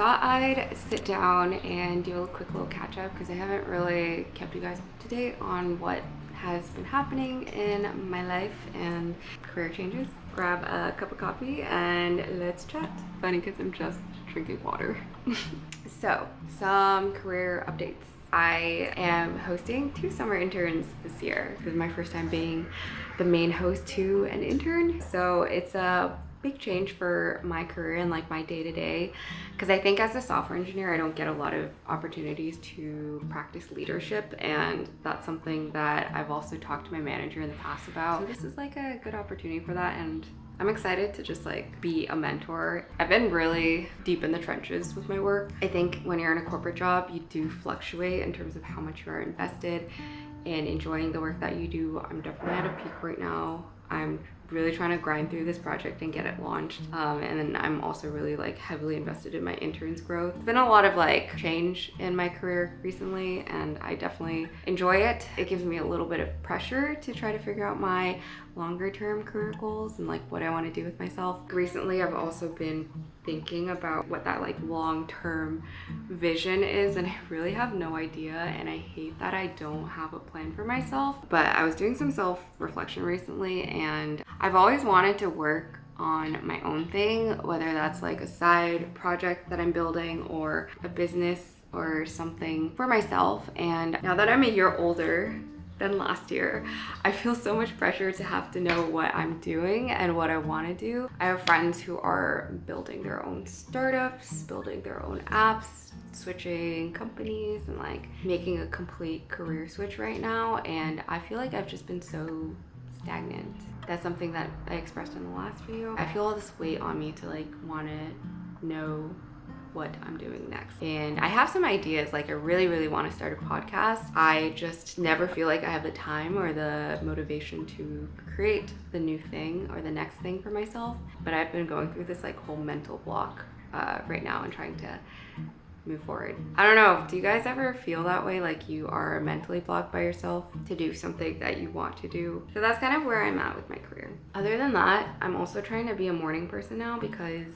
thought I'd sit down and do a quick little catch up because I haven't really kept you guys up to date on what has been happening in my life and career changes. Grab a cup of coffee and let's chat. Funny because I'm just drinking water. So, some career updates. I am hosting 2 summer interns this year. This is my first time being the main host to an intern. So it's a big change for my career and like my day-to-day, because I think as a software engineer I don't get a lot of opportunities to practice leadership, and that's something that I've also talked to my manager in the past about. So this is like a good opportunity for that, and I'm excited to just like be a mentor. I've been really deep in the trenches with my work. I think when you're in a corporate job, you do fluctuate in terms of how much you are invested in enjoying the work that you do. I'm definitely at a peak right now. I'm really trying to grind through this project and get it launched. And then I'm also really like heavily invested in my interns' growth. It's been a lot of like change in my career recently, and I definitely enjoy it. It gives me a little bit of pressure to try to figure out my longer term career goals and like what I want to do with myself. Recently, I've also been thinking about what that like long-term vision is, and I really have no idea, and I hate that I don't have a plan for myself. But I was doing some self-reflection recently, and I've always wanted to work on my own thing, whether that's like a side project that I'm building or a business or something for myself. And now that I'm a year older than last year, I feel so much pressure to have to know what I'm doing and what I want to do. I have friends who are building their own startups, building their own apps, switching companies, and like making a complete career switch right now, and I feel like I've just been so stagnant. That's something that I expressed in the last video. I feel all this weight on me to like want to know what I'm doing next. And I have some ideas, like I really want to start a podcast. I just never feel like I have the time or the motivation to create the new thing or the next thing for myself. But I've been going through this like whole mental block right now and trying to move forward. I don't know, do you guys ever feel that way, like you are mentally blocked by yourself to do something that you want to do? So that's kind of where I'm at with my career. Other than that, I'm also trying to be a morning person now because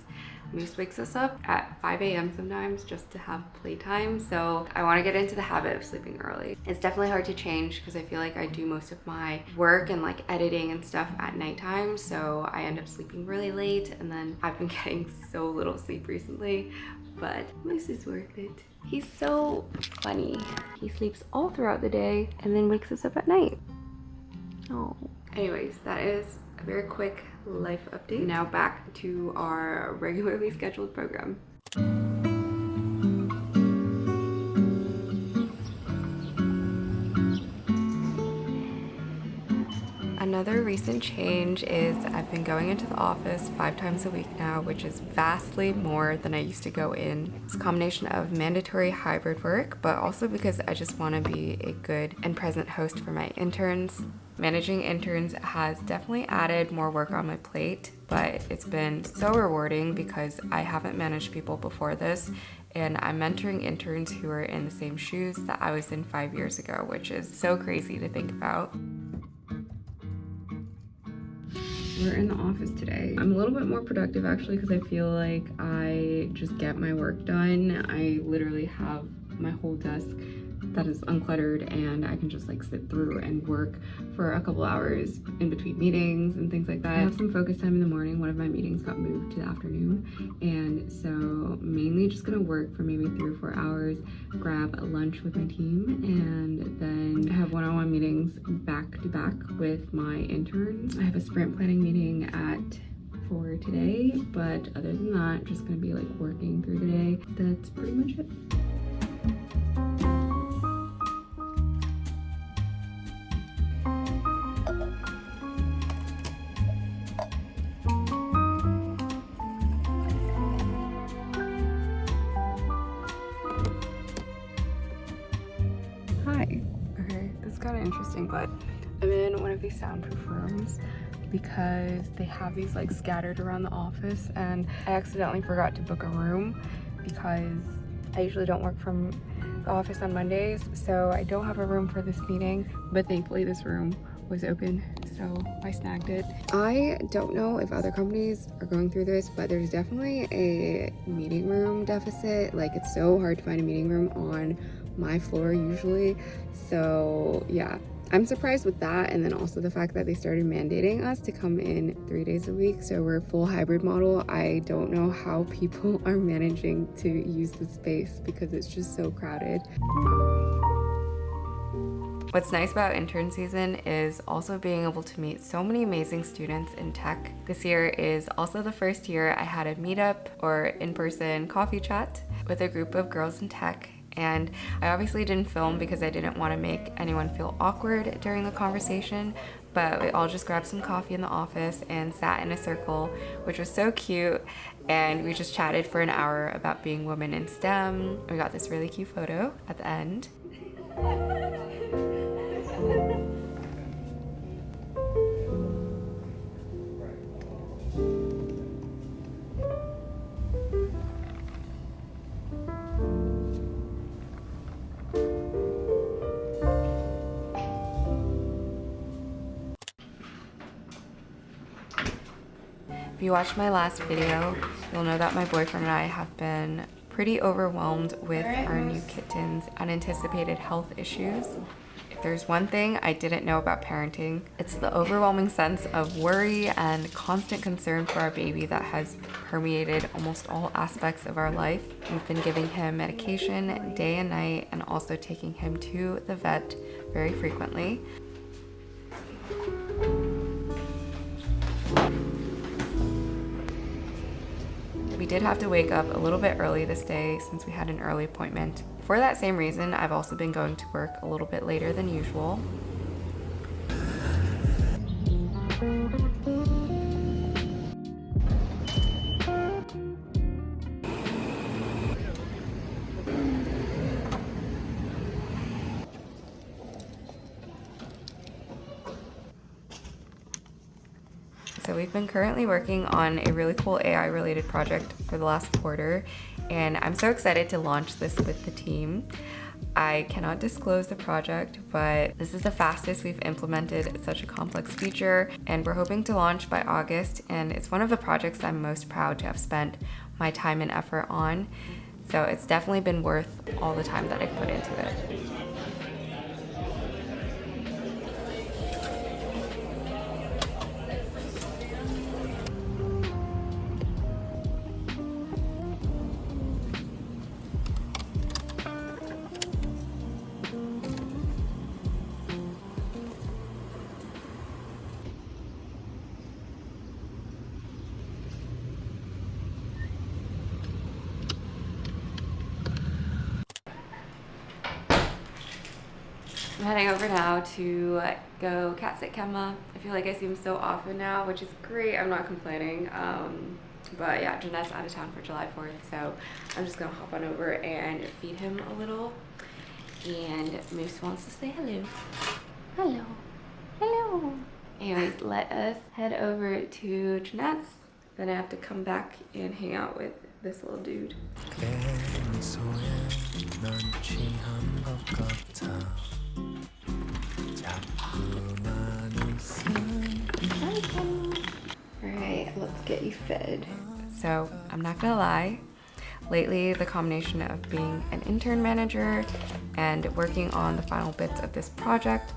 Moose wakes us up at 5 a.m. sometimes just to have playtime. So I want to get into the habit of sleeping early. It's definitely hard to change because I feel like I do most of my work and like editing and stuff at nighttime. So I end up sleeping really late, and then I've been getting so little sleep recently, but Moose is worth it. He's so funny. He sleeps all throughout the day and then wakes us up at night. Oh. Anyways, that is a very quick life update. Now back to our regularly scheduled program. Another recent change is I've been going into the office 5 times a week now, which is vastly more than I used to go in. It's a combination of mandatory hybrid work, but also because I just want to be a good and present host for my interns. Managing interns has definitely added more work on my plate, but it's been so rewarding because I haven't managed people before this, and I'm mentoring interns who are in the same shoes that I was in 5 years ago, which is so crazy to think about. We're in the office today. I'm a little bit more productive actually because I feel like I just get my work done. I literally have my whole desk that is uncluttered, and I can just like sit through and work for a couple hours in between meetings and things like that. I have some focus time in the morning. One of my meetings got moved to the afternoon, and so mainly just gonna work for maybe 3 or 4 hours, grab a lunch with my team, and then have one-on-one meetings back to back with my interns. I have a sprint planning meeting at 4 today, but other than that, just gonna be like working through the day. That's pretty much it. Okay, this is kind of interesting, but I'm in one of these soundproof rooms because they have these like scattered around the office, and I accidentally forgot to book a room because I usually don't work from the office on Mondays, so I don't have a room for this meeting, but thankfully this room was open, so I snagged it. I don't know if other companies are going through this, but there's definitely a meeting room deficit. Like, it's so hard to find a meeting room on my floor usually. So yeah, I'm surprised with that, and then also the fact that they started mandating us to come in 3 days a week, so we're a full hybrid model. I don't know how people are managing to use the space because it's just so crowded. What's nice about intern season is also being able to meet so many amazing students in tech. This year is also the first year I had a meetup or in-person coffee chat with a group of girls in tech. And I obviously didn't film because I didn't want to make anyone feel awkward during the conversation, but we all just grabbed some coffee in the office and sat in a circle, which was so cute. And we just chatted for an hour about being women in STEM. We got this really cute photo at the end. If you watched my last video, you'll know that my boyfriend and I have been pretty overwhelmed with our new kitten's unanticipated health issues. If there's one thing I didn't know about parenting, it's the overwhelming sense of worry and constant concern for our baby that has permeated almost all aspects of our life. We've been giving him medication day and night and also taking him to the vet very frequently. We did have to wake up a little bit early this day since we had an early appointment. For that same reason, I've also been going to work a little bit later than usual. So we've been currently working on a really cool AI related project for the last quarter, and I'm so excited to launch this with the team. I cannot disclose the project, but this is the fastest we've implemented such a complex feature, and we're hoping to launch by August, and it's one of the projects I'm most proud to have spent my time and effort on. So it's definitely been worth all the time that I've put into it. I'm heading over now to go cat sit Kemma. I feel like I see him so often now, which is great. I'm not complaining. But yeah, Jeanette's out of town for July 4th, so I'm just gonna hop on over and feed him a little. And Moose wants to say hello. Hello. Hello. Anyways, let us head over to Jeanette's. Then I have to come back and hang out with this little dude. Alright, let's get you fed. So, I'm not gonna lie, lately the combination of being an intern manager and working on the final bits of this project,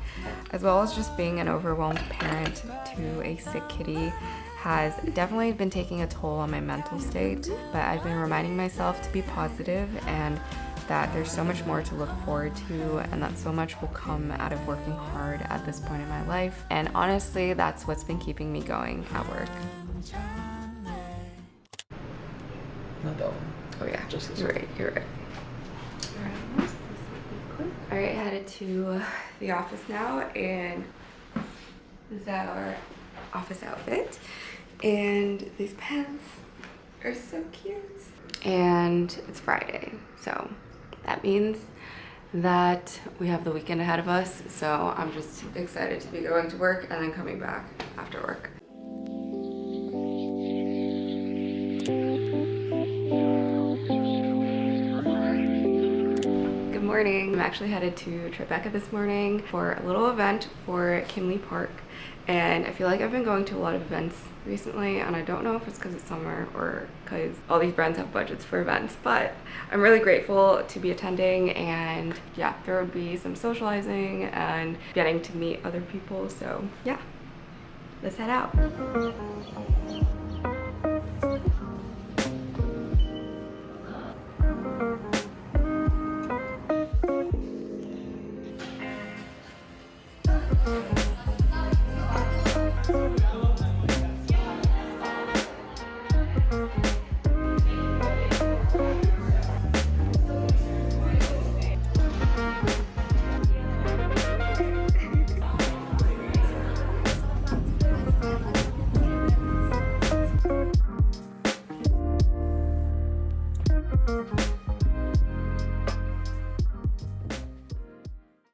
as well as just being an overwhelmed parent to a sick kitty, has definitely been taking a toll on my mental state. But I've been reminding myself to be positive and that there's so much more to look forward to, and that so much will come out of working hard at this point in my life. And honestly, that's what's been keeping me going at work. Not that one. Oh yeah, Just this you're one. right, you're right. Alright, headed to the office now, and this is our office outfit. And these pants are so cute. And it's Friday, so that means that we have the weekend ahead of us. So I'm just excited to be going to work and then coming back after work. Good morning. I'm actually headed to Tribeca this morning for a little event for Kimley Park, and I feel like I've been going to a lot of events recently, and I don't know if it's because it's summer or because all these brands have budgets for events, but I'm really grateful to be attending, and yeah, there would be some socializing and getting to meet other people, so yeah, let's head out.